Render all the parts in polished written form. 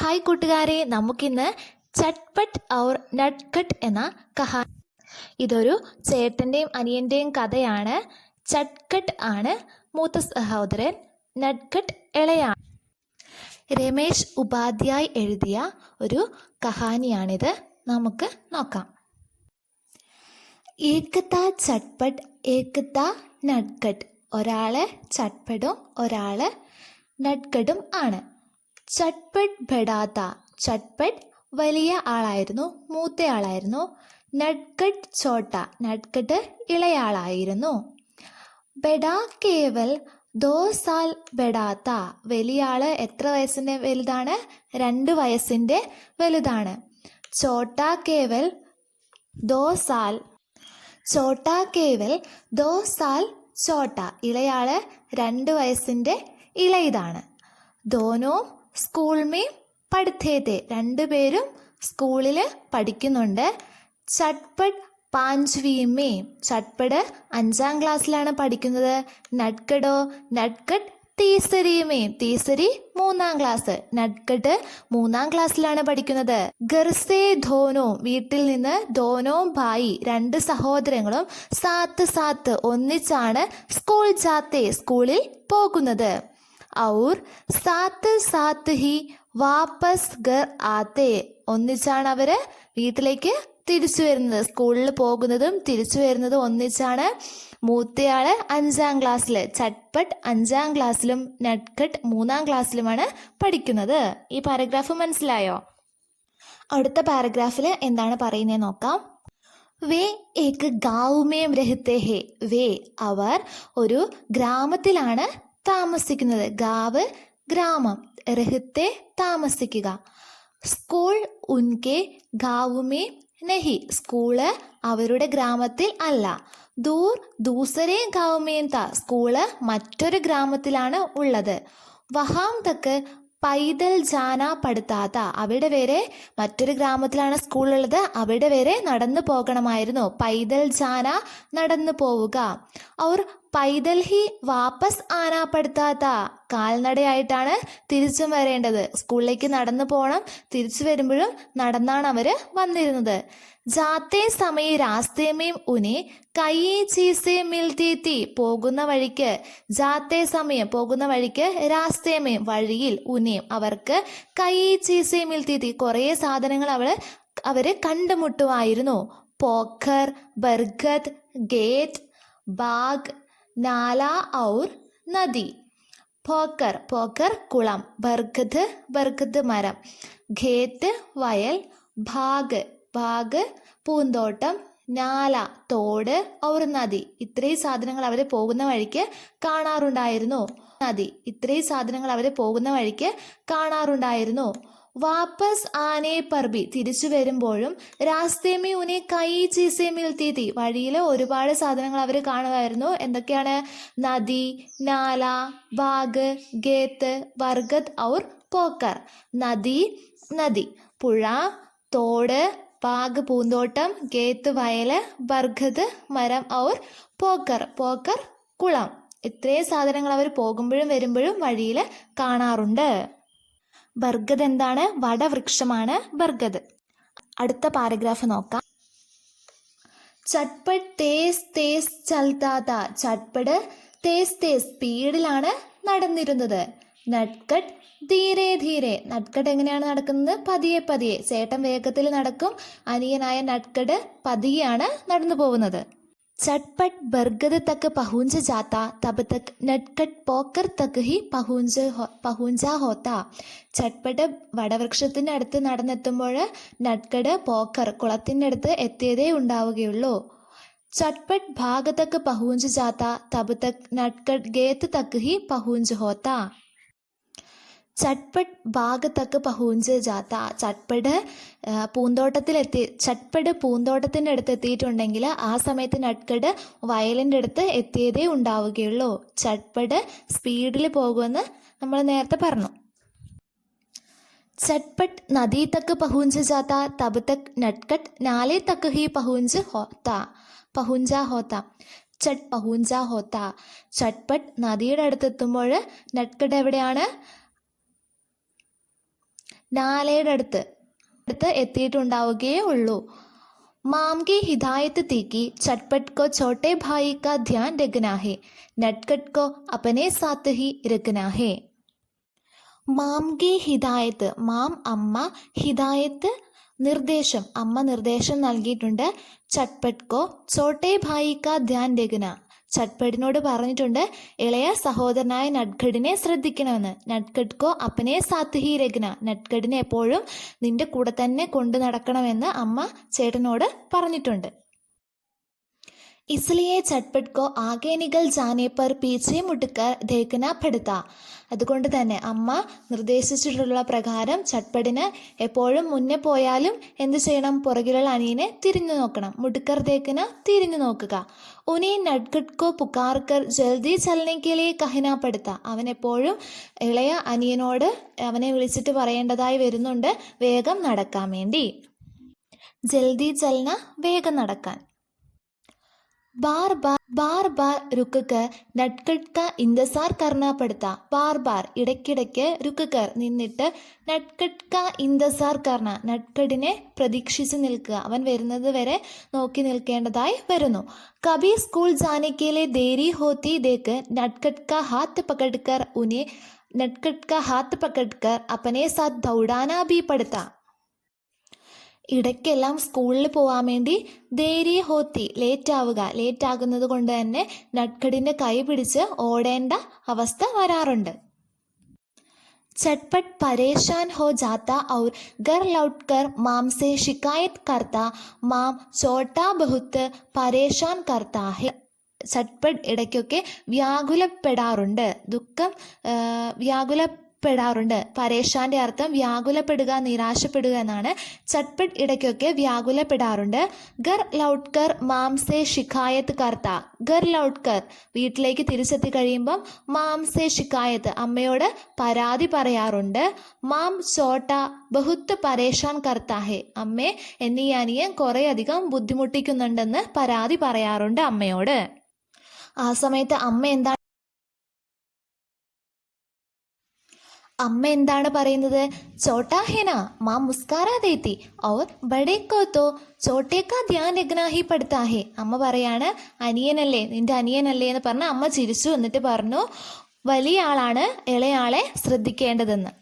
Hi കൂട്ടുകാരെ, നമുക്കിന്ന് ചട്പട്ട് our നട്ട്ഖട്ട് എന്ന കഹാനി. ഇതൊരു ചേട്ടൻ്റെയും അനിയൻ്റെയും കഥയാണ്. ചട്ഖട്ട് ആണ് മൂത്ത സഹോദരൻ, നട്ട്ഖട്ട് ഇളയാണ്. രമേശ് ഉപാധ്യായ് എഴുതിയ ഒരു കഹാനിയാണിത്. നമുക്ക് നോക്കാം. ഏകത ചട്പട്ട് ഏകത നട്ട്ഖട്ട്. ഒരാള് ചട്പട്ടും ഒരാള് നട്ട്ഖട്ടും ആണ്. ചട്പട്ട് ബഡാത്ത. ചട്പട്ട് വലിയ ആളായിരുന്നു, മൂത്തയാളായിരുന്നു. നട്ട്ഖട്ട് ചോട്ട. നട്ട്ഖട്ട് ഇളയാളായിരുന്നു. ബഡാ കേവൽ 2 സാൽ ബഡാത്ത. വലിയ ആള് എത്ര വയസ്സിൻ്റെ വലുതാണ്? 2 വയസ്സിൻ്റെ വലുതാണ്. ചോട്ട കേവൽ 2 സാൽ. ചോട്ട കേവൽ 2 സാൽ ചോട്ട. ഇളയാള് 2 വയസ്സിൻ്റെ ഇളയതാണ്. ദോനോ സ്കൂൾ മേ പഠിത്തേ തെ. 2 പേരും സ്കൂളിൽ പഠിക്കുന്നുണ്ട്. ചട്പട്ട് 5വീ മേ. ചട്പട്ട് 5ാം ക്ലാസ്സിലാണ് പഠിക്കുന്നത്. നട്ട്ഖട്ടോ? നട്ട്ഖട്ട് തീസരി മേ. തീസരി 3ാം ക്ലാസ്. നട്ട്ഖട്ട് 3ാം ക്ലാസ്സിലാണ് പഠിക്കുന്നത്. ഗർസേ ധോനോ. വീട്ടിൽ നിന്ന് ധോനോ ഭായി. 2 സഹോദരങ്ങളും സാത്ത് സാത്ത് ഒന്നിച്ചാണ് സ്കൂൾ ജാത്തെ. സ്കൂളിൽ പോകുന്നത്. ഔർ സാത്ത് സാത്ത് ഹി വാപ്പസ് ഗർ ആത്തെ. ഒന്നിച്ചാണ് അവര് വീട്ടിലേക്ക് തിരിച്ചു വരുന്നത്. സ്കൂളിൽ പോകുന്നതും തിരിച്ചു വരുന്നതും ഒന്നിച്ചാണ്. മൂത്തയാള് 5ാം ക്ലാസ്സിൽ. ചട്പട്ട് 5ാം ക്ലാസ്സിലും നട്ട്ഖട്ട് 3ാം ക്ലാസ്സിലുമാണ് പഠിക്കുന്നത്. ഈ പാരഗ്രാഫ് മനസ്സിലായോ? അടുത്ത പാരഗ്രാഫിൽ എന്താണ് പറയുന്നത് നോക്കാം. വേ ഏക് ഗാവ് മേ രഹത്തെ ഹേ. വേ അവർ ഒരു ഗ്രാമത്തിലാണ് താമസിക്കുന്നത്. ഗാവ് ഗ്രാമം, രഹത്തെ താമസിക്കുക. സ്കൂൾ ഉൻകെ ഗാവ് മേ നഹി. സ്കൂള് അവരുടെ ഗ്രാമത്തിൽ അല്ല. ദൂർ ദൂസരേ ഗാവ് മേ ത. സ്കൂള് മറ്റൊരു ഗ്രാമത്തിലാണ് ഉള്ളത്. വഹാം തക്ക് പൈതൽ ജാന പഠിത്താത്ത. അവിടെ വരെ മറ്റൊരു ഗ്രാമത്തിലാണ് സ്കൂളുള്ളത്. അവിടെ വരെ നടന്നു പോകണമായിരുന്നു. പൈതൽ ജാന നടന്നു പോവുക. ഔർ പൈതൽ ഹി വാപ്പസ് ആന പഠിത്താത്ത. കാൽനടയായിട്ടാണ് തിരിച്ചും വരേണ്ടത്. സ്കൂളിലേക്ക് നടന്നു പോകണം. തിരിച്ചു വരുമ്പോഴും നടന്നാണ് അവര് വന്നിരുന്നത്. ജാത്തെ സമയ രാസ്തേമേം ഉനെ കൈ ചീസേ മിൽത്തി തി. പോകുന്ന വഴിക്ക്, ജാത്തെ സമയം പോകുന്ന വഴിക്ക്, രാസ്തേമേം വഴിയിൽ, ഉനേം അവർക്ക്, കൈ ചീസേ മിൽത്തി തി കുറേ സാധനങ്ങൾ അവര് കണ്ടുമുട്ടുമായിരുന്നു. പോഖർ, ബർഗത്, ഗേറ്റ്, ബാഗ്, നാല ഔർ നദി. പോക്കർ പോക്കർ കുളം, ബർഗത് ബർഗത് മരം, ഖേത്ത് വയൽ, ഭാഗ് ഭാഗ് പൂന്തോട്ടം, നാല തോട്, ഔർ നദി ഇത്രയും സാധനങ്ങൾ അവർ പോകുന്ന വഴിക്ക് കാണാറുണ്ടായിരുന്നു. നദി ഇത്രയും സാധനങ്ങൾ അവർ പോകുന്ന വഴിക്ക് കാണാറുണ്ടായിരുന്നു. വാപ്പസ് ആനെ പർബി. തിരിച്ചു വരുമ്പോഴും രാസ്തേമേ ഉനെ കൈ ചീസേ മിൽത്തി തി. വഴിയിൽ ഒരുപാട് സാധനങ്ങൾ അവർ കാണുമായിരുന്നു. എന്തൊക്കെയാണ്? നദി, നാല, ബാഗ്, ഗേത്ത്, ബർഗത് ഔർ പോക്കർ. നദി നദി, പുഴ, തോട്, ബാഗ് പൂന്തോട്ടം, ഗേത്ത് വയല്, ബർഗത് മരം ഔർ പോക്കർ പോക്കർ കുളം. ഇത്രയും സാധനങ്ങൾ അവർ പോകുമ്പോഴും വരുമ്പോഴും വഴിയിൽ കാണാറുണ്ട്. ബർഗത് എന്താണ്? വടവൃക്ഷമാണ് ബർഗത്. അടുത്ത പാരഗ്രാഫ് നോക്കാം. ചട്പട്ട് തേസ് തേസ് ചൽത്താത്ത. ചട്പട്ട് തേസ് തേസ് സ്പീഡിലാണ് നടന്നിരുന്നത്. നട്ട്ഖട്ട് ധീരെ ധീരെ. നട്ട്ഖട്ട് എങ്ങനെയാണ് നടക്കുന്നത്? പതിയെ പതിയെ. ചേട്ടൻ വേഗത്തിൽ നടക്കും, അനിയനായ നട്ട്ഖട്ട് പതിയെയാണ് നടന്നു പോകുന്നത്. ചട്പട്ട് ബർഗത് തക്ക് പഹുഞ്ച ജാത്ത തബ് തക്ക് നട്ട്ഖട്ട് പോക്കർ തക്ക് ഹി പഹുഞ്ച ഹോത്ത. ചട്പട്ട് വടവൃക്ഷത്തിൻ്റെ അടുത്ത് നടന്നെത്തുമ്പോൾ നട്ട്ഖട്ട് പോക്കർ കുളത്തിൻ്റെ അടുത്ത് എത്തിയതേ ഉണ്ടാവുകയുള്ളൂ. ചട്പട്ട് ഭാഗ് തക്ക് പഹുഞ്ച ജാത്ത തബ് തക്ക് നട്ട്ഖട്ട് ഗേത്ത് തക്ക് ഹി പഹുഞ്ച ഹോത്ത. ചട്പട്ട് ബാഗ് തക്ക് പഹുഞ്ച് ജാത്ത. ചട്പട്ട് പൂന്തോട്ടത്തിൻ്റെ അടുത്ത് എത്തിയിട്ടുണ്ടെങ്കിൽ ആ സമയത്ത് നട്ട്ഖട്ട് വയലിൻ്റെ അടുത്ത് എത്തിയതേ ഉണ്ടാവുകയുള്ളൂ. ചട്പട്ട് സ്പീഡിൽ പോകുമെന്ന് നമ്മൾ നേരത്തെ പറഞ്ഞു. ചട്പട്ട് നദി തക്ക് പഹുഞ്ച് ജാത്ത തബ് തക്ക് നട്ട്ഖട്ട് നാലെ തക്ക് ഹി പഹുഞ്ച ഹോത്ത. പഹുഞ്ച ഹോത്ത. ചട്പട്ട് നദിയുടെ അടുത്ത് എത്തുമ്പോൾ നട്ട്ഖട്ട് എവിടെയാണ്? നാലയുടെ അടുത്ത് എത്തിയിട്ടുണ്ടാവുകയേ ഉള്ളൂ. माम की हिदायत थी कि चटपट को छोटे भाई का ध्यान रखना है, नटखट को अपने साथ ही रखना है. മാം की ഹിദായത്ത്, മാം അമ്മ, ഹിദായത്ത് നിർദ്ദേശം, അമ്മ നിർദ്ദേശം നൽകിയിട്ടുണ്ട്. ചട്പട്ട് കോ ചോട്ടേ ഭായി കാ ധ്യാൻ രഖന, ചട്പട്ടിനോട് പറഞ്ഞിട്ടുണ്ട് ഇളയ സഹോദരനായ നട്ഖഡിനെ ശ്രദ്ധിക്കണമെന്ന്. നട്ഖഡ് കോ അപ്പനെ സാത്ത് ഹി രഖന, നട്ഖഡിനെ എപ്പോഴും നിന്റെ കൂടെ തന്നെ കൊണ്ടു നടക്കണമെന്ന് അമ്മ ചേട്ടനോട് പറഞ്ഞിട്ടുണ്ട്. इसलिए चटपट को आगे निकल जाने पर पीछे मुड़कर देखना पड़ता. അതുകൊണ്ട് തന്നെ അമ്മ നിർദ്ദേശിച്ചിട്ടുള്ള പ്രകാരം ചട്പടിന് എപ്പോഴും മുന്നേ പോയാലും എന്ത് ചെയ്യണം, പുറകിലുള്ള അനിയനെ തിരിഞ്ഞു നോക്കണം. മുടുക്കർ ദേക്കന, തിരിഞ്ഞു നോക്കുക. ഉനി നട്ഖഡ് കോ പുകാർക്കർ ജൽദി ചലനെ കെ ലിയെ കഹനാ പടുത്ത, അവൻ എപ്പോഴും ഇളയ അനിയനോട് അവനെ വിളിച്ചിട്ട് പറയേണ്ടതായി വരുന്നുണ്ട് വേഗം നടക്കാൻ വേണ്ടി. ജൽദി ചലന, വേഗം നടക്കാൻ. बार बार रुक कर नटखट का इंतजार करना पड़ता. बार बार ഇടയ്ക്കിടയ്ക്ക് രുക്കർ നിന്നിട്ട് നട്ഖട്ട് കാ ഇന്തസാർ കർണ, നട്ഖടിനെ പ്രതീക്ഷിച്ച് നിൽക്കുക, അവൻ വരുന്നത് വരെ നോക്കി നിൽക്കേണ്ടതായി വരുന്നു. കബി സ്കൂൾ ജാനെ കെ ലിയെ ദേരി ഹോത്തി ദേഖ് നട്ഖട്ട് കാ ഹാത്ത് പകഡ്കർ ഉन्हें नटखट का हाथ पकड़कर अपने साथ दौड़ाना भी पड़ता. ഇടയ്ക്കെല്ലാം സ്കൂളിൽ പോകാൻ വേണ്ടി ദേരി ഹോത്തി, ലേറ്റ് ആകുന്നത് കൊണ്ട് തന്നെ നട്ഖടിൻ്റെ കൈ പിടിച്ച് ഓടേണ്ട അവസ്ഥ വരാറുണ്ട്. चटपट परेशान हो जाता और घर लौटकर माम से शिकायत करता. माम छोटा बहुत परेशान करता है. ചട്പട്ട് ഇടയ്ക്കൊക്കെ വ്യാകുലപ്പെടാറുണ്ട്, വ്യാകുലപ്പെടാറുണ്ട്. പരേഷാന്റെ അർത്ഥം വ്യാകുലപ്പെടുക, നിരാശപ്പെടുക എന്നാണ്. ചട്പട്ട് ഇടയ്ക്കൊക്കെ വ്യാകുലപ്പെടാറുണ്ട്. ഗർ ലൗട്ട്കർ മാംസെ ഷിക്കായത്ത് കർത്ത, ഗർ ലൗട്ട്കർ വീട്ടിലേക്ക് തിരിച്ചെത്തി കഴിയുമ്പം മാംസെ ഷിക്കായത്ത് അമ്മയോട് പരാതി പറയാറുണ്ട്. മാം ചോട്ട ബഹുത്ത് പരേഷാൻ കർത്താഹെ, അമ്മേ എന്നീ അനിയൻ കുറേ അധികം ബുദ്ധിമുട്ടിക്കുന്നുണ്ടെന്ന് പരാതി പറയാറുണ്ട് അമ്മയോട്. ആ സമയത്ത് അമ്മ എന്താണ് പറയുന്നത്? ചോട്ടാ ഹേന മാം മുസ്കാരാ ദേത്തി ഔർ ബഡേ കോ തോ ചോട്ടേ കാ ധ്യാൻ രഖ്നാ ഹി പഡ്താ ഹേ. അമ്മ പറയാണ് അനിയനല്ലേ, നിന്റെ അനിയനല്ലേ എന്ന് പറഞ്ഞ് അമ്മ ചിരിച്ചു. എന്നിട്ട് പറഞ്ഞു വലിയ ആളാണ് ഇളയാളെ ശ്രദ്ധിക്കേണ്ടതെന്ന്.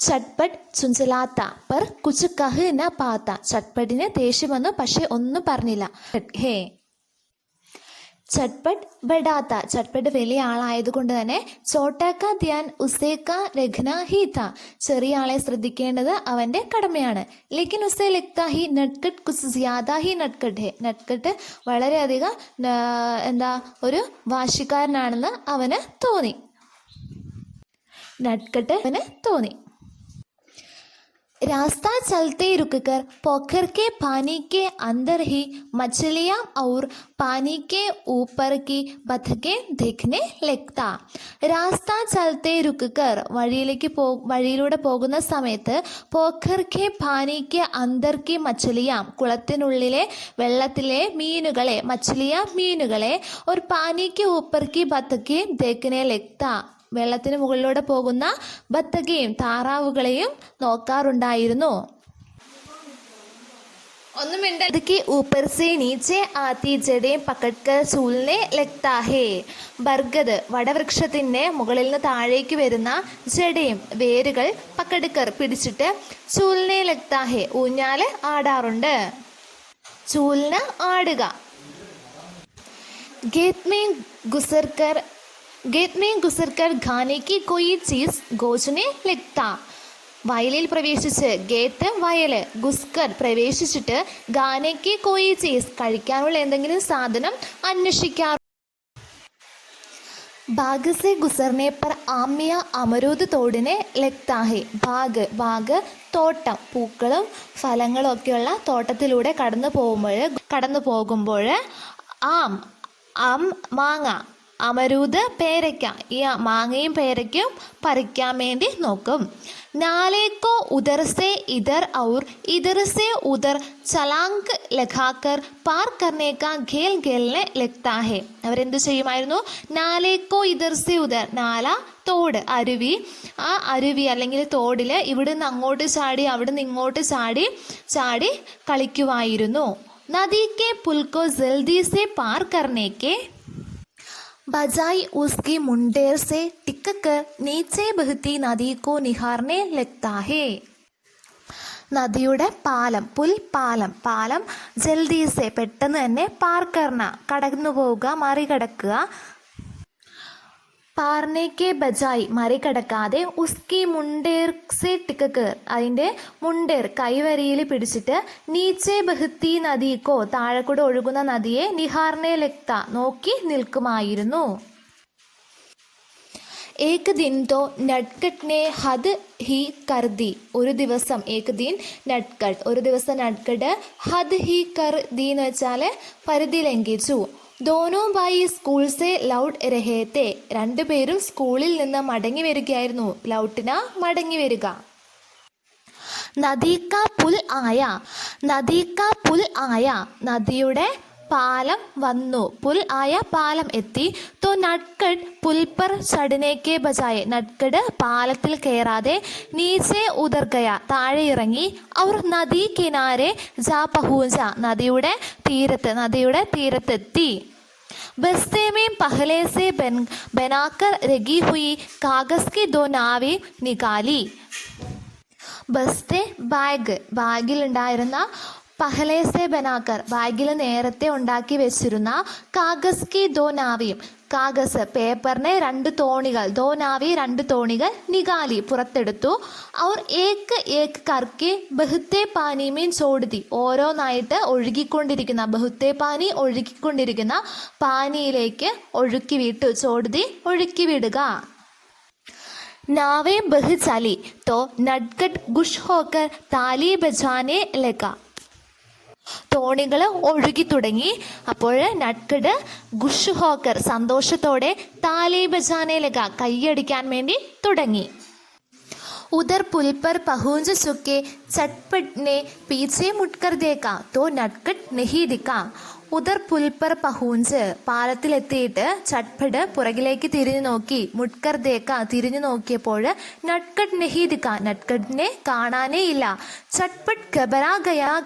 ചട്പട്ട് ചുഞ്ചലാത്ത പർ കുച്ച് കഹ് ന പാത്ത, ചട്പട്ടിന് ദേഷ്യം വന്നു പക്ഷെ ഒന്നും പറഞ്ഞില്ല. ഹേ ചട്പട്ട് ബഡാത്ത, ചട്പട്ട് വലിയ ആളായതുകൊണ്ട് തന്നെ ചോട്ടാക്ക ധ്യാൻ ഉസേക്ക രഖ്ന ഹി ഥ, ചെറിയ ആളെ ശ്രദ്ധിക്കേണ്ടത് അവൻ്റെ കടമയാണ്. ലേക്കിൻ ഉസേ ലഗ്താ ഹി നട്ഖട്ട് കുച്ച് ജ്യാദാ ഹി നട്ഖട്ട് ഹേ, നട്ഖട്ട് വളരെയധികം ഒരു വാശിക്കാരനാണെന്ന് അവന് തോന്നി. रास्ता चलते रुककर पोखर के पानी के अंदर ही मछलियाँ और पानी के ऊपर की बतखें देखने लगता. रास्ता चलते रुककर വഴിയിലൂടെ പോകുന്ന സമയത്ത് പോഖർ കെ പാനി കെ അന്തർ കി മछलियाँ, കുളത്തിനുള്ളിലെ വെള്ളത്തിലെ മീനുകളെ, മീനുകളെ, और पानी के ऊपर की बतखें देखने लगता, വെള്ളത്തിന് മുകളിലൂടെ പോകുന്ന ബത്തകയും താറാവുകളെയും നോക്കാറുണ്ടായിരുന്നു. के ऊपर से नीचे आती जड़ें पकड़कर झूलने लगता है. ബർഗദ് വടവൃക്ഷത്തിന്റെ മുകളിൽ നിന്ന് താഴേക്ക് വരുന്ന ജടയും വേരുകൾ പക്കടുക്കർ പിടിച്ചിട്ട് ചൂൽനെ ലഗ്താ ഹേ, ഊഞ്ഞാല് ആടാറുണ്ട്. ചൂൽന ആടുക. गेट में घुसरकर खाने की कोई चीज गोचने लगता. വയലിൽ പ്രവേശിച്ച്, ഗേറ്റ് വയല്, ഗുസ്കർ പ്രവേശിച്ചിട്ട്, ഗാനയ്ക്ക് കോയി ചീസ് കഴിക്കാനുള്ള എന്തെങ്കിലും സാധനം അന്വേഷിക്കാറ്. ബാഗ് സെ ഗുസർനെ പർ ആമ്യ അമരൂദ് തോടിനെ ലഗ്താ ഹേ. ബാഗ് തോട്ടം, പൂക്കളും ഫലങ്ങളും ഒക്കെയുള്ള തോട്ടത്തിലൂടെ കടന്നു പോകുമ്പോൾ മാങ്ങ, അമരൂദ്, പേരയ്ക്ക. ഈ മാങ്ങയും പേരയ്ക്കും പറിക്കാൻ വേണ്ടി നോക്കും. നാലേക്കോ ഉദർ സെ ഇധർ ഔർ ഇധർ സെ ഉദർ ചലാങ്ക് ലഗാക്കർ പാർ കർനെ കാ ഖേൽ ഖേൽനെ ലഗ്താ ഹെ. അവരെന്ത് ചെയ്യുമായിരുന്നു? നാലേക്കോ ഇധർ സെ ഉദർ, നാല തോട്, അരുവി. ആ അരുവി അല്ലെങ്കിൽ തോടിൽ ഇവിടുന്ന് അങ്ങോട്ട് ചാടി അവിടുന്ന് ഇങ്ങോട്ട് ചാടി ചാടി കളിക്കുമായിരുന്നു. നദി കെ പുൽ കോ ജൽദി സെ പാർ കർനെ കെ बजाय उसकी मुंडेर से टिक कर नीचे बहती नदी को निहारने लगता है. നദിയുടെ പാലം, പുൽപാലം, പാലം ജൽദീസെ പെട്ടെന്ന് തന്നെ പാർക്കർണ കടന്നു പോവുക, മറികടക്കുക. പാർനേക്കെ ബജായി മറികടക്കാതെ, ഉസ്കി മുണ്ടേർ സെ ടിക്കർ അതിൻ്റെ മുണ്ടേർ കൈവരിയിൽ പിടിച്ചിട്ട്, നീച്ചെ ബഹത്തി നദിക്കോ താഴെക്കൂടെ ഒഴുകുന്ന നദിയെ, നിഹാർനെ ലക്ത നോക്കി നിൽക്കുമായിരുന്നു. ഏക് ദിൻ തോ നട്കട്ടിനെ ഹദ് ഹി കർദി. ഒരു ദിവസം ഏക് ദിൻ നട്കട്ട്, ഒരു ദിവസം നട്കട്ട് ഹദ് ഹി കർദി എന്ന് വെച്ചാൽ പരിധി ലംഘിച്ചു. ദോനോ ഭായി സ്കൂൾ സെ ലൗട്ട് രഹേത്തെ. രണ്ടുപേരും സ്കൂളിൽ നിന്ന് മടങ്ങി വരികയായിരുന്നു. ലൗട്ടിന മടങ്ങി വരിക. നദീ കാ പുൽ ആയ, നദീ കാ പുൽ ആയ നദിയുടെ പാലം വന്നു. പുൽ ആയ പാലം എത്തി. തോ നട്കട്ട് പുൽ പർ ചടനേക്കെ ബജായെ നട്കട്ട് പാലത്തിൽ കയറാതെ നീച്ചെ ഉതർഗയ താഴെ ഇറങ്ങി. അവർ നദി കിനാരെ ജാ പഹൂഞ്ച നദിയുടെ തീരത്തെത്തി. बस्ते में पहले से बनाकर रखी हुई कागज की दो नावें निकाली. ബസ്തെ ബാഗിലുണ്ടായിരുന്ന പഹലേസെ ബനാക്കർ ബാഗിൽ നേരത്തെ ഉണ്ടാക്കി വെച്ചിരുന്ന കാഗസ് കി ദോ നാവിയും കാഗസ് പേപ്പറിനെ രണ്ട് തോണികൾ, ദോ നാവി രണ്ട് തോണികൾ, നികാലി പുറത്തെടുത്തു. അവർ ഏക്ക് ഏക്ക് കർക്കെ ബഹുത്തെ പാനി മീൻ ചോടുതി ഓരോന്നായിട്ട് ഒഴുകിക്കൊണ്ടിരിക്കുന്ന ബഹുത്തെ പാനി ഒഴുകിക്കൊണ്ടിരിക്കുന്ന പാനിയിലേക്ക് ഒഴുക്കി വിട്ടു. ചോടുതി ഒഴുക്കി വിടുക. നാവേ ബഹ് ചലി തോ നട്കട്ട് ഗുഷ് ഹോക്കർ താലി ബജാനെ ലഗ. തോണികൾ ഒഴുകി തുടങ്ങി. അപ്പോൾ നട്കട്ട് ഗുഷ് ഹോക്കർ സന്തോഷത്തോടെ താലി ബജാനെ ലഗ കൈയടിക്കാൻ വേണ്ടി തുടങ്ങി. उधर पुल पर पहुंच चुके चटपट ने पीछे मुड़कर देखा तो नटखट नहीं दिखा. ഉദർ പുൽപ്പർ പഹൂഞ്ച് പാലത്തിലെത്തിയിട്ട് ചട്പട് പുറകിലേക്ക് തിരിഞ്ഞു നോക്കി. മുട്കർ ദേക്ക തിരിഞ്ഞു നോക്കിയപ്പോൾ നട്കട്ട് നെഹീദിക്ക നട്കട്ടിനെ കാണാനേ ഇല്ല. ചട്പട്ട് ഘബരാ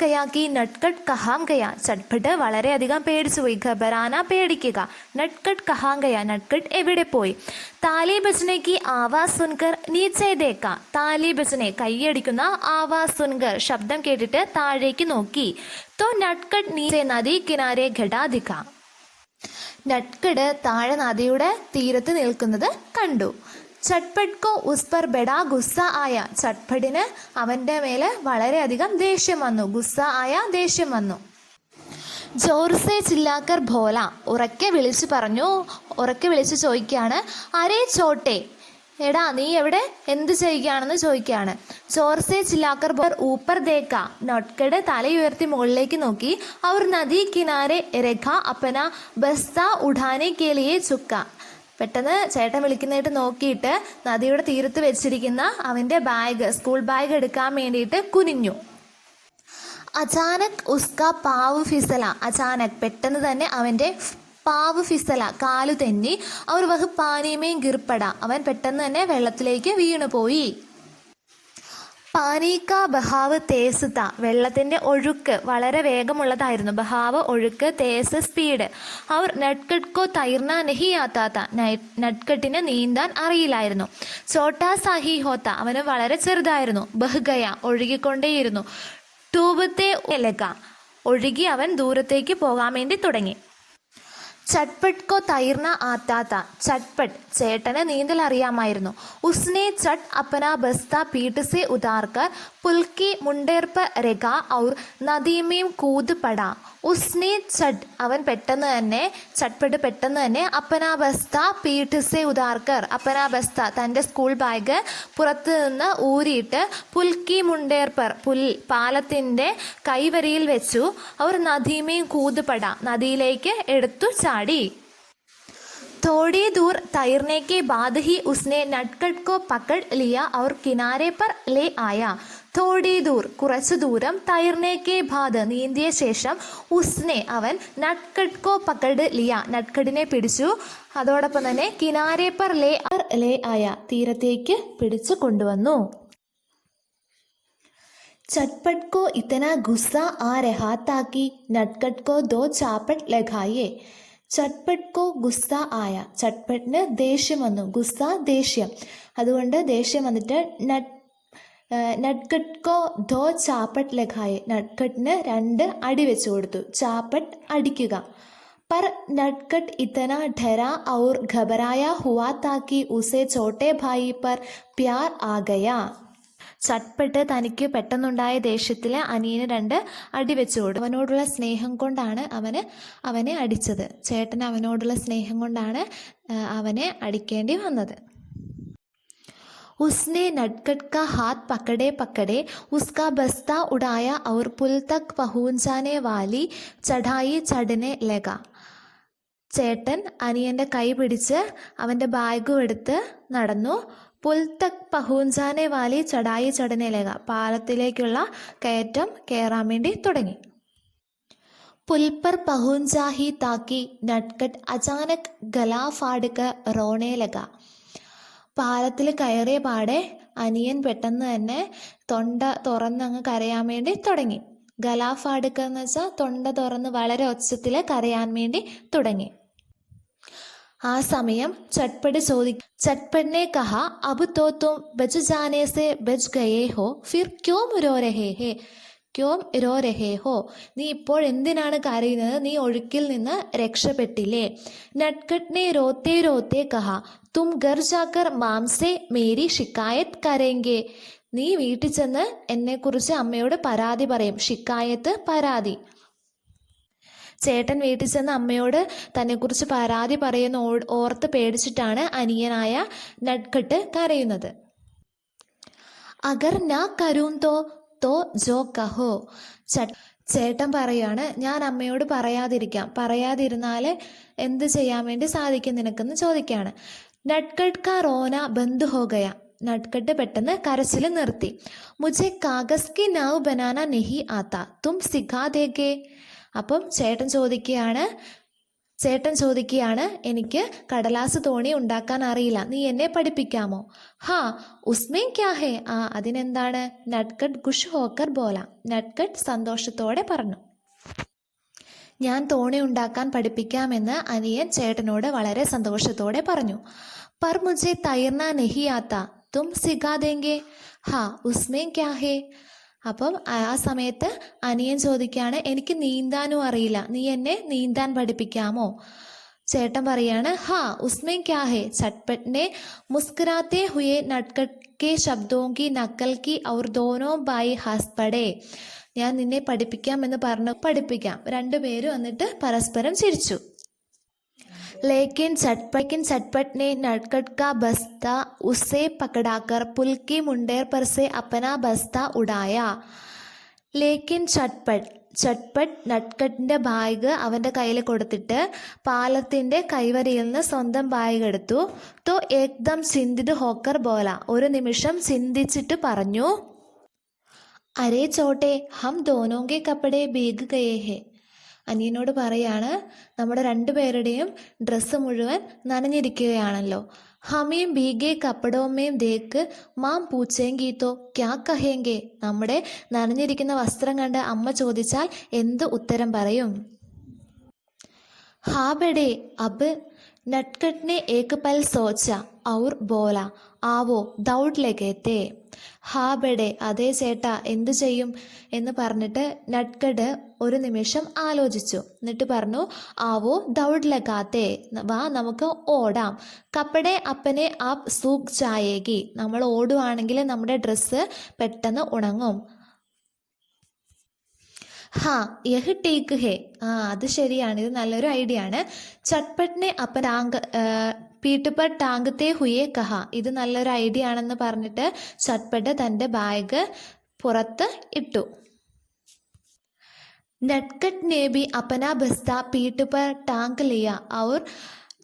ഗയാക്കി നട്കട്ട് കഹാം ഗയ. ചട്പട്ട് വളരെയധികം പേടിച്ചുപോയി. ഘബരാന പേടിക്കുക, നട്കട്ട് കഹാം ഗയ നട്കട്ട് എവിടെ പോയി. താലി ബജനേക്ക് ആവാസ് സുൻകർ നീച്ചെ ദേക്ക. താലി ബജനെ കൈയടിക്കുന്ന ആവാസ് സുൻകർ ശബ്ദം കേട്ടിട്ട് താഴേക്ക് നോക്കി. तो नटखट नीचे നദി കിനാരെ ഘടാ ദിഖ. നട്കട്ട് താഴെ നദിയുടെ തീരത്ത് നിൽക്കുന്നത് കണ്ടു. ചട്പട്ട് കോ ഉസ് പർ ബഡാ ഗുസ്സ ആയ. ചട്പട്ടിന് അവൻ്റെ മേലെ വളരെയധികം ദേഷ്യം വന്നു. ഗുസ്സ ആയ ദേഷ്യം വന്നു. ജോർസെ ചില്ലാക്കർ ഭോല ഉറക്കെ വിളിച്ചു പറഞ്ഞു. ഉറക്കെ വിളിച്ചു ചോദിക്കുകയാണ്, അരേ ചോട്ടെ എടാ നീ എവിടെ, എന്ത് ചെയ്യുകയാണെന്ന് ചോദിക്കുകയാണ്. ചോർസെ ചില്ലാക്കർ ബോർ ഊപ്പർ ദേക്ക. നട്കട്ട് തലയുയർത്തി മുകളിലേക്ക് നോക്കി. അവർ നദി കിനാരെ രഖ അപ്പന ബസ്ത ഉഠാനെ കേലിയെ ചുക്ക. പെട്ടെന്ന് ചേട്ടൻ വിളിക്കുന്നതായിട്ട് നോക്കിയിട്ട് നദിയുടെ തീരത്ത് വെച്ചിരിക്കുന്ന അവൻ്റെ ബാഗ്, സ്കൂൾ ബാഗ് എടുക്കാൻ വേണ്ടിയിട്ട് കുനിഞ്ഞു. അചാനക് ഉസ്ക പാവ് ഫിസല. അചാനക് പെട്ടെന്ന് തന്നെ അവൻ്റെ പാവ് ഫിസല കാലു തെന്നി. അവർ വഹ് പാനിമേം ഗിർപ്പട അവൻ പെട്ടെന്ന് തന്നെ വെള്ളത്തിലേക്ക് വീണുപോയി. പാനീക്ക ബഹാവ് തേസുത വെള്ളത്തിൻ്റെ ഒഴുക്ക് വളരെ വേഗമുള്ളതായിരുന്നു. ബഹാവ് ഒഴുക്ക്, തേസ് സ്പീഡ്. അവർ നട്കട്കോ തൈർന നെഹി ആത്താത്ത നട്കട്ടിന് നീന്താൻ അറിയില്ലായിരുന്നു. ചോട്ടാ സാഹി ഹോത്ത അവന് വളരെ ചെറുതായിരുന്നു. ബഹ്ഗയ ഒഴുകിക്കൊണ്ടേയിരുന്നു. ടൂബത്തെ ലഗ ഒഴുകി അവൻ ദൂരത്തേക്ക് പോകാൻ വേണ്ടി തുടങ്ങി. ചട്പട്ട് കോ തൈർന ആത്താത്ത ചട്പട്ട് ചേട്ടന് നീന്തൽ അറിയാമായിരുന്നു. ഉസ്നെ ചട്ട് അപ്പന ബസ്ത പീട്ട് സെ ഉതാർക്കർ പുൽക്കി മുണ്ടേർപ്പ രഗ ഔർ നദീമേം കൂത് പട. ഉസ്നെ ചട്ട് അവൻ പെട്ടെന്ന് തന്നെ, ചട്പട്ട് പെട്ടെന്ന് തന്നെ അപ്പന ബസ്ത പീട്ട് സെ ഉതാർക്കർ അപ്പന ബസ്ത തൻ്റെ സ്കൂൾ ബാഗ് പുറത്ത് നിന്ന് ഊരിയിട്ട് പുൽക്കി മുണ്ടേർപ്പർ പാലത്തിൻ്റെ കൈവരിയിൽ വെച്ചു. അവർ നദീമേം കൂത് പട നദിയിലേക്ക് എടുത്തു ചാടി. थोड़ी दूर तैरने के बाद ही उसने नटखट को पकड़ लिया और किनारे पर ले आया. തോടി ദൂർ കുറച്ചു ദൂരം, തൈർനേക്കെ ബാദ് നീന്തിയ ശേഷം, ഉസ്നെ അവൻ, നട്കട്ട് കോ പക്കഡ് ലിയ നട്കടിനെ പിടിച്ചു, അതോടൊപ്പം തന്നെ കിനാരെ പർ ലേ ആയ തീരത്തേക്ക് പിടിച്ചു കൊണ്ടുവന്നു. चटपट को इतना गुस्सा आ रहा था कि नटखट को 2 चापट लगाए. ചട്ട്പട്ട് കോ ഗുസ്സ ആയ, ചട്ട്പട്ടിന് ദേഷ്യം വന്നു, ഗുസ്സ ദേഷ്യം, അതുകൊണ്ട് ദേഷ്യം വന്നിട്ട് നട്കട്ട് കോ 2 ചാപ്പട്ട് ലഗായെ, നട്കട്ടിന് 2 അടി വെച്ചു കൊടുത്തു. ചാപ്പട്ട് അടിക്കുക. पर नटखट इतना डरा और घबराया हुआ था कि उसे छोटे भाई पर प्यार आ गया. ചട്ട്പട്ട് തനിക്ക് പെട്ടെന്നുണ്ടായ ദേഷ്യത്തിൽ അനിയന് 2 അടി വെച്ചു കൊടുത്തു. അവനോടുള്ള സ്നേഹം കൊണ്ടാണ് അവനെ അടിച്ചത്. ചേട്ടൻ അവനോടുള്ള സ്നേഹം കൊണ്ടാണ് അവനെ അടിക്കേണ്ടി വന്നത്. उसने नटखट का हाथ पकड़े पकड़े उसका बस्ता उड़ाया और पुल तक पहुंचाने वाली चढ़ाई चढ़ने लगा. ചേട്ടൻ അനിയൻ്റെ കൈ പിടിച്ച് അവൻ്റെ ബാഗും എടുത്ത് നടന്നു. പുൽ തക് പഹൂഞ്ചാനെ വാലി ചടായി ചടനെ ലഗ, പാലത്തിലേക്കുള്ള കയറ്റം കയറാൻ വേണ്ടി തുടങ്ങി. പുൽ പർ പഹൂഞ്ചാ ഹി താക്കി നട്കട്ട് അചാനക് ഗലാ ഫാടുക റോണേ ലഗ. പാലത്തിൽ കയറിയ പാടെ അനിയൻ പെട്ടെന്ന് തന്നെ തൊണ്ട തുറന്നങ്ങ് കരയാൻ വേണ്ടി തുടങ്ങി. ഗലാഫാടുക എന്ന് വെച്ചാൽ തൊണ്ട തുറന്ന് വളരെ ഒച്ചത്തിൽ കരയാൻ വേണ്ടി തുടങ്ങി. ആ സമയം चटपट ने कहा, अब तो तुम बच जाने से बच गए हो, फिर क्यों रो रहे हो? നീ ഇപ്പോൾ എന്തിനാണ് കരയുന്നത്? നീ ഒഴുക്കിൽ നിന്ന് രക്ഷപ്പെട്ടില്ലേ? നട്കട്ട് ने रोते रोते कहा, तुम घर जाकर माम से मेरी शिकायत करेंगे. നീ വീട്ടിൽ ചെന്ന് എന്നെക്കുറിച്ച് അമ്മയോട് പരാതി പറയും. ഷിക്കായത്ത് പരാതി. ചേട്ടൻ വീട്ടിൽ ചെന്ന് അമ്മയോട് തന്നെക്കുറിച്ച് പരാതി പറയുന്ന ഓർത്ത് പേടിച്ചിട്ടാണ് അനിയനായ നട്കട്ട് കരയുന്നത്. അഗർ നാ കരൂം തോ ജോ കഹോ. ചേട്ടൻ പറയാണ്, ഞാൻ അമ്മയോട് പറയാതിരുന്നാൽ എന്ത് ചെയ്യാൻ വേണ്ടി സാധിക്കും നിനക്കെന്ന് ചോദിക്കുകയാണ്. നട്കട്ട് കാ റോന ബന്ദ് ഹോ ഗയ. നട്കട്ട് പെട്ടെന്ന് കരച്ചിൽ നിർത്തി. മുझे കാഗസ് കി നാവ് ബനാന നഹി ആത്ത, തും സിഖാ ദേഗേ. അപ്പം ചേട്ടൻ ചോദിക്കുകയാണ്, എനിക്ക് കടലാസ് തോണി ഉണ്ടാക്കാൻ അറിയില്ല, നീ എന്നെ പഠിപ്പിക്കാമോ? ഹാ ഉസ്മേ ക്യാ ഹേ. അതിനെന്താണ്? നട്കട്ട് ഖുഷ് ഹോക്കർ ബോല. നട്കട്ട് സന്തോഷത്തോടെ പറഞ്ഞു. ഞാൻ തോണി ഉണ്ടാക്കാൻ പഠിപ്പിക്കാമെന്ന് അനിയൻ ചേട്ടനോട് വളരെ സന്തോഷത്തോടെ പറഞ്ഞു. പർ മുझे തൈർനാ നഹി ആത്ത, തും സിഖാ ദേംഗേ. ഹാ ഉസ്മേ ക്യാ ഹേ. അപ്പം ആ സമയത്ത് അനിയൻ ചോദിക്കുകയാണ്, എനിക്ക് നീന്താനും അറിയില്ല, നീ എന്നെ നീന്താൻ പഠിപ്പിക്കാമോ? ചേട്ടൻ പറയാണ്, ഹാ ഉസ്മേ ക്യാ ഹേ. ചട്ട്പട്ട് മുസ്കുരാത്തെ ഹുയെ നട്കട്ട് കെ ശബ്ദോं की नकल की और दोनों भाई हंस पड़े. ഞാൻ നിന്നെ പഠിപ്പിക്കാമെന്ന് പറഞ്ഞു പഠിപ്പിക്കാം. രണ്ടുപേരും എന്നിട്ട് പരസ്പരം ചിരിച്ചു. लेकिन चटपट ने नटखट का बस्ता उसे पकड़ाकर पुल की मुंडेर पर से अपना बस्ता उड़ाया. लेकिन ചട്ട്പട്ട് നട്കട്ടിൻ്റെ ബാഗ് അവൻ്റെ കയ്യിൽ കൊടുത്തിട്ട് പാലത്തിൻ്റെ കൈവരിയിൽ നിന്ന് സ്വന്തം ബാഗ് എടുത്തു. തോ ഏക്ദം ചിന്തിത് ഹോക്കർ ബോല. ഒരു നിമിഷം ചിന്തിച്ചിട്ട് പറഞ്ഞു, അരേ ചോട്ടെ ഹം ദോനോങ്കെ കപ്പടെ ഭീഗ് ഗയേ ഹേ. അനിയനോട് പറയാണ്, നമ്മുടെ 2 പേരുടെയും ഡ്രസ്സ് മുഴുവൻ നനഞ്ഞിരിക്കുകയാണല്ലോ. ഹമേം ഭീഗേ കപ്പടോമേം ദേക്ക് മാം പൂച്ചേങ്കി തോ ക്യാ കഹേങ്കെ. നമ്മുടെ നനഞ്ഞിരിക്കുന്ന വസ്ത്രം കണ്ട് അമ്മ ചോദിച്ചാൽ എന്ത് ഉത്തരം പറയും? ഹാ ബഡേ അബ്. नटखट ने एक पल सोचा और बोला, ആവോ ദൗഡ് ലഗേത്തെ. ഹാ ബഡേ, അതേ ചേട്ടാ എന്തു ചെയ്യും എന്ന് പറഞ്ഞിട്ട് നട്കട്ട് ഒരു നിമിഷം ആലോചിച്ചു. എന്നിട്ട് പറഞ്ഞു, ആവോ ദൗഡ് ലഗാത്തെ, വാ നമുക്ക് ഓടാം. കപ്പടെ അപ്പനെ ആപ് സൂഖ് ജായേഗി. നമ്മൾ ഓടുവാണെങ്കിൽ നമ്മുടെ ഡ്രസ്സ് പെട്ടെന്ന് ഉണങ്ങും. ഹാ യഹ് ടേക്ക് ഹേ. അത് ശരിയാണ്, ഇത് നല്ലൊരു ഐഡിയ ആണ്. ചട്ട്പട്ടിനെ അപ്പൻ പീട്ട് പർ ടാങ്കത്തെ ഹുയെ കഹ. ഇത് നല്ലൊരു ഐഡിയ ആണെന്ന് പറഞ്ഞിട്ട് ചട്ട്പട്ട് തൻ്റെ ബാഗ് പുറത്ത് ഇട്ടു. नटखट ने भी अपना बस्ता पीठ पर टांग लिया और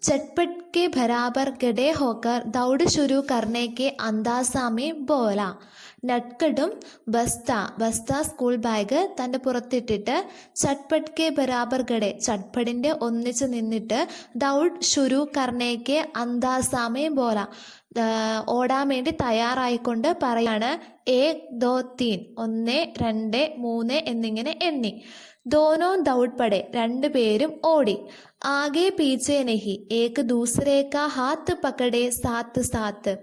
चटपट के बराबर गड़े होकर दौड़ शुरू करने के अंदाजा में बोला. നട്കട്ടും ബസ്ത സ്കൂൾ ബാഗ് തൻ്റെ പുറത്തിട്ടിട്ട് ചട്പട്ട് കെ ബരാബർ ഗഡെ ചട്പടിൻ്റെ ഒന്നിച്ച് നിന്നിട്ട് ദൗഡ് ഷുരു കർണേക്ക് അന്താസാമേ ബോല ഓടാൻ വേണ്ടി തയ്യാറായിക്കൊണ്ട് പറയാണ്. 1 2 3 1 2 3 എന്നിങ്ങനെ എണ്ണി. ദോനോ ദൗഡ് പടെ രണ്ടുപേരും ഓടി. ആകെ പീച്ചെ നഹി ഏക് ദൂസരേ കാ ഹാത്ത് പക്കടെ സാത്ത് സാത്ത്.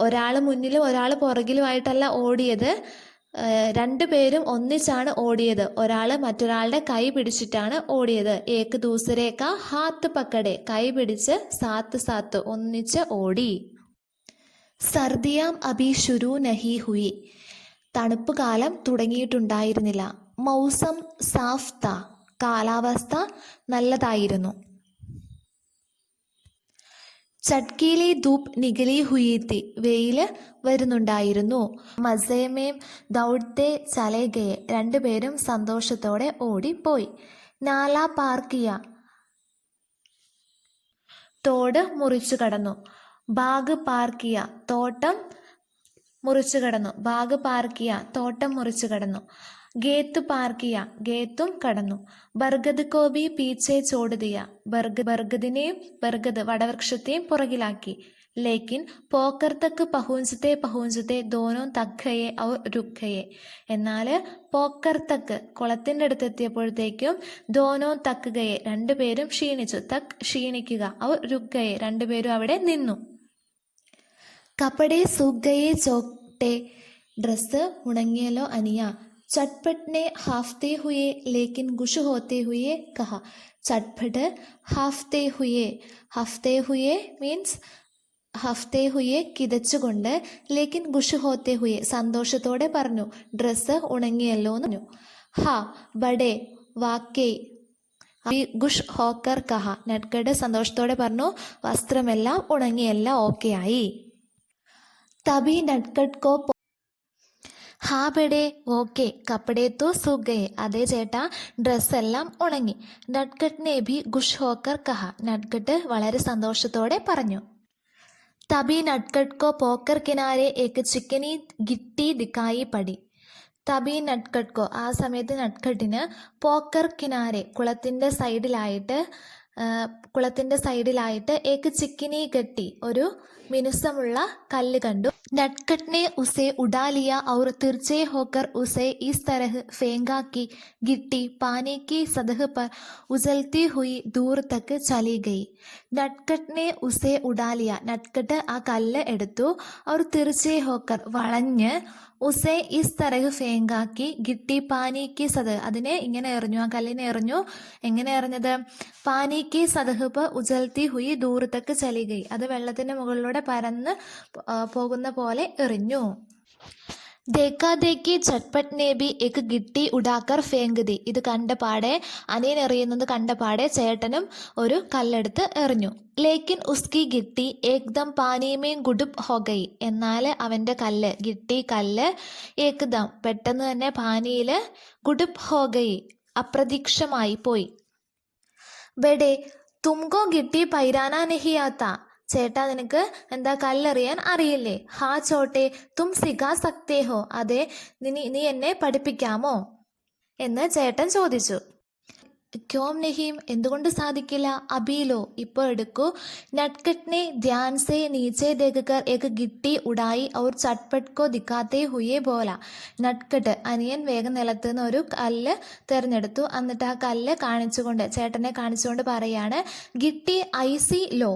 ഒരാൾ മുന്നിലും ഒരാൾ പുറകിലുമായിട്ടല്ല ഓടിയത്, രണ്ടുപേരും ഒന്നിച്ചാണ് ഓടിയത്. ഒരാൾ മറ്റൊരാളുടെ കൈ പിടിച്ചിട്ടാണ് ഓടിയത്. ഏക് ദൂസരേ കാ ഹാത്ത് പക്കടെ കൈ പിടിച്ച് സാത്ത് സാത്ത് ഒന്നിച്ച് ഓടി. സർദിയാം അഭി ശുരു നഹി ഹുയി തണുപ്പ് കാലം തുടങ്ങിയിട്ടുണ്ടായിരുന്നില്ല. മൗസം സാഫ് താ കാലാവസ്ഥ നല്ലതായിരുന്നു. ചട്കീലി ധൂപ്പ് നികലി ഹുയി തി വെയിൽ വരുന്നുണ്ടായിരുന്നു. മസേമേം ദൗഡ്തെ ചലേ ഗയെ രണ്ടുപേരും സന്തോഷത്തോടെ ഓടിപ്പോയി. നാല പാർക്കിയ തോട് മുറിച്ചു കടന്നു. ബാഗ് പാർക്കിയ തോട്ടം മുറിച്ചു കടന്നു. ബാഗ് പാർക്കിയ തോട്ടം മുറിച്ചു കടന്നു. ഗേത്ത് പാർക്കിയ ഗേത്തും കടന്നു. ബർഗദ് കോബി പീച്ചെ ചോട് ദിയ ബർഗദിനെയും ബർഗദ് വടവൃക്ഷത്തെയും പുറകിലാക്കി. ലേക്കിൻ പോക്കർ തക്ക് പഹൂഞ്ചത്തെ ദോനോ തക്കയെ ഔർ രുക്കയെ എന്നാൽ പോക്കർ തക്ക് കുളത്തിൻ്റെ അടുത്തെത്തിയപ്പോഴത്തേക്കും ദോനോ തക്കുകയെ രണ്ടുപേരും ക്ഷീണിച്ചു. തക്ക് ക്ഷീണിക്കുക, ഔർ രുക്കയെ രണ്ടുപേരും അവിടെ നിന്നു. കപ്പടെ സുഗയെ ചോട്ടെ ഡ്രസ്സ് ഉണങ്ങിയല്ലോ അനിയ. ചട്പട്ട് ने ഹാഫ്തെ ഹുയെ ലേക്കിൻ ഗുഷ് ഹോത്തെ ഹുയെ കഹ. ചട്പട്ട് ഹാഫ്തെ ഹുയെ മീൻസ് ഹഫ്തെ ഹുയെ കിതച്ചുകൊണ്ട്, ലേക്കിൻ ഗുഷ് ഹോത്തെ ഹുയെ സന്തോഷത്തോടെ പറഞ്ഞു. ഡ്രസ്സ് ഉണങ്ങിയല്ലോ എന്ന് പറഞ്ഞു. ഹ ബഡേ വാക്കേ ഗുഷ് ഹോക്കർ കഹ നട്കട്ട് സന്തോഷത്തോടെ പറഞ്ഞു. വസ്ത്രമെല്ലാം ഉണങ്ങിയെല്ലാം ഓക്കെ ആയി. തബി നട്കട്ട് കോ ഹാ ബെഡേ ഓക്കെ കപ്പടേ തോ സുഗയെ അതേ ചേട്ടാ ഡ്രസ്സെല്ലാം ഉണങ്ങി. നട്കട്ടിനെ ഭി ഗുഷ് ഹോക്കർ കഹ നട്കട്ട് വളരെ സന്തോഷത്തോടെ പറഞ്ഞു. തബി നട്കട്ട് കോ പോക്കർ കിനാരെ ഏക് ചിക്കനി ഗിട്ടി ദിക്കായി പടി. തബി നട്കട്ട് കോ ആ സമയത്ത് നട്കട്ടിന് പോക്കർ കിനാരെ കുളത്തിൻ്റെ സൈഡിലായിട്ട് ഏക് ചിക്കിനി ഗട്ടി ഒരു മിനുസമുള്ള കല്ല് കണ്ടു. നട്കട്ട് ने उसे उड़ा लिया और तिरछे होकर उसे इस तरह फेंका कि गिट्टी पानी की सतह पर उछलती हुई दूर तक चली गई. नटखट ने उसे उड़ा लिया നട്കട്ട് ആ കല്ല് എടുത്തു. और तिरछे होकर വളഞ്ഞ് ഉസെ ഇസ് തരഹ് ഫേങ്കാക്കി ഗിട്ടി പാനിക്ക് സദഹ് അതിനെ ഇങ്ങനെ എറിഞ്ഞു. ആ കല്ലിനെ എറിഞ്ഞു. എങ്ങനെ എറിഞ്ഞത്? പാനിക്ക് സദഹ് പ ഉജൽത്തി ഹുയി ദൂരത്തേക്ക് ചലി ഗയി അത് വെള്ളത്തിന്റെ മുകളിലൂടെ പരന്ന് പോകുന്ന പോലെ എറിഞ്ഞു. ദേക്കാദേക്കി ചട്പട്ട് ने भी एक गिट्टी उड़ाकर फेंक दी. ഇത് കണ്ടപാടെ അനിയൻ എറിയുന്നത് കണ്ടപാടെ ചേട്ടനും ഒരു കല്ലെടുത്ത് എറിഞ്ഞു. ലേക്കിൻ ഉസ്കി ഗിട്ടി ഏക്ദം പാനിമേം ഗുഡുപ് ഹോ ഗയി എന്നാൽ അവൻ്റെ കല്ല് ഗിട്ടി കല്ല് ഏക്ദം പെട്ടെന്ന് തന്നെ പാനിയിൽ ഗുഡുപ് ഹോ ഗയി അപ്രതീക്ഷമായി പോയി. ബെഡേ തുംകോ ഗിട്ടി പൈരാന നഹി ആത്ത ചേട്ടാ നിനക്ക് എന്താ കല്ലെറിയാൻ അറിയില്ലേ? ഹാ ചോട്ടെ തും സിഖാ സക്തേ ഹോ അതെ നീ എന്നെ പഠിപ്പിക്കാമോ എന്ന് ചേട്ടൻ ചോദിച്ചു. ക്യോം നഹീം എന്തുകൊണ്ട് സാധിക്കില്ല? അബീലോ ഇപ്പോൾ എടുക്കൂ. നട്കട്ട് ने ध्यान से नीचे देखकर एक गिट्टी उड़ाई और चटपट को दिखाते हुए बोला. നട്കട്ട് അനിയൻ വേഗം നിലത്ത് നിന്ന് ഒരു കല്ല് തിരഞ്ഞെടുത്തു. എന്നിട്ട് ആ കല്ല് ചേട്ടനെ കാണിച്ചുകൊണ്ട് പറയാണ്. ഗിട്ടി IC law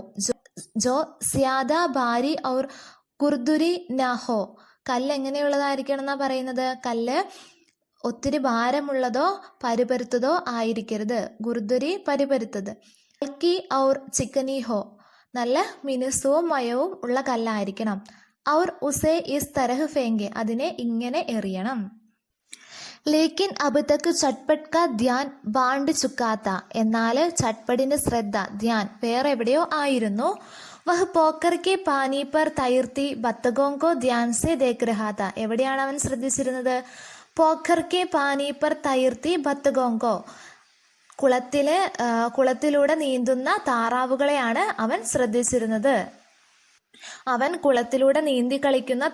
Joe സ്യാദാ Bhari our കുർദുരി നഹോ. കല്ല് എങ്ങനെയുള്ളതായിരിക്കണം എന്നാ പറയുന്നത്? കല്ല് ഒത്തിരി ഭാരമുള്ളതോ പരുപരുത്തതോ ആയിരിക്കരുത്. ഗുർദുരി പരുപരുത്തത്. ഹൽക്കി ഔർ ചിക്കനി ഹോ നല്ല മിനുസവും മയവും ഉള്ള കല്ലായിരിക്കണം. ഔർ ഉസേ ഇസ് തരഹ് ഫേങ്കെ അതിനെ ഇങ്ങനെ എറിയണം. ലേക്കിൻ അബ് തക്ക് ചട്പട്ട് കാ ധ്യാൻ ബാണ്ട് ചുക്കാത്ത എന്നാൽ ചട്പടിന്റെ ശ്രദ്ധ ധ്യാൻ വേറെ എവിടെയോ ആയിരുന്നു. വഹ് പോക്കർ കെ പാനി പർ തൈർത്തി ബത്തഗോം കോ ധ്യാൻ സെ ദേഖ് രഹാ താ എവിടെയാണ് അവൻ ശ്രദ്ധിച്ചിരുന്നത്? പോക്കർ കെ പാനി പർ തൈർത്തി ബത്തഗോം കോ കുളത്തിലൂടെ നീന്തുന്ന താറാവുകളെയാണ് അവൻ ശ്രദ്ധിച്ചിരുന്നത്. അവൻ കുളത്തിലൂടെ നീന്തി കളിക്കുന്ന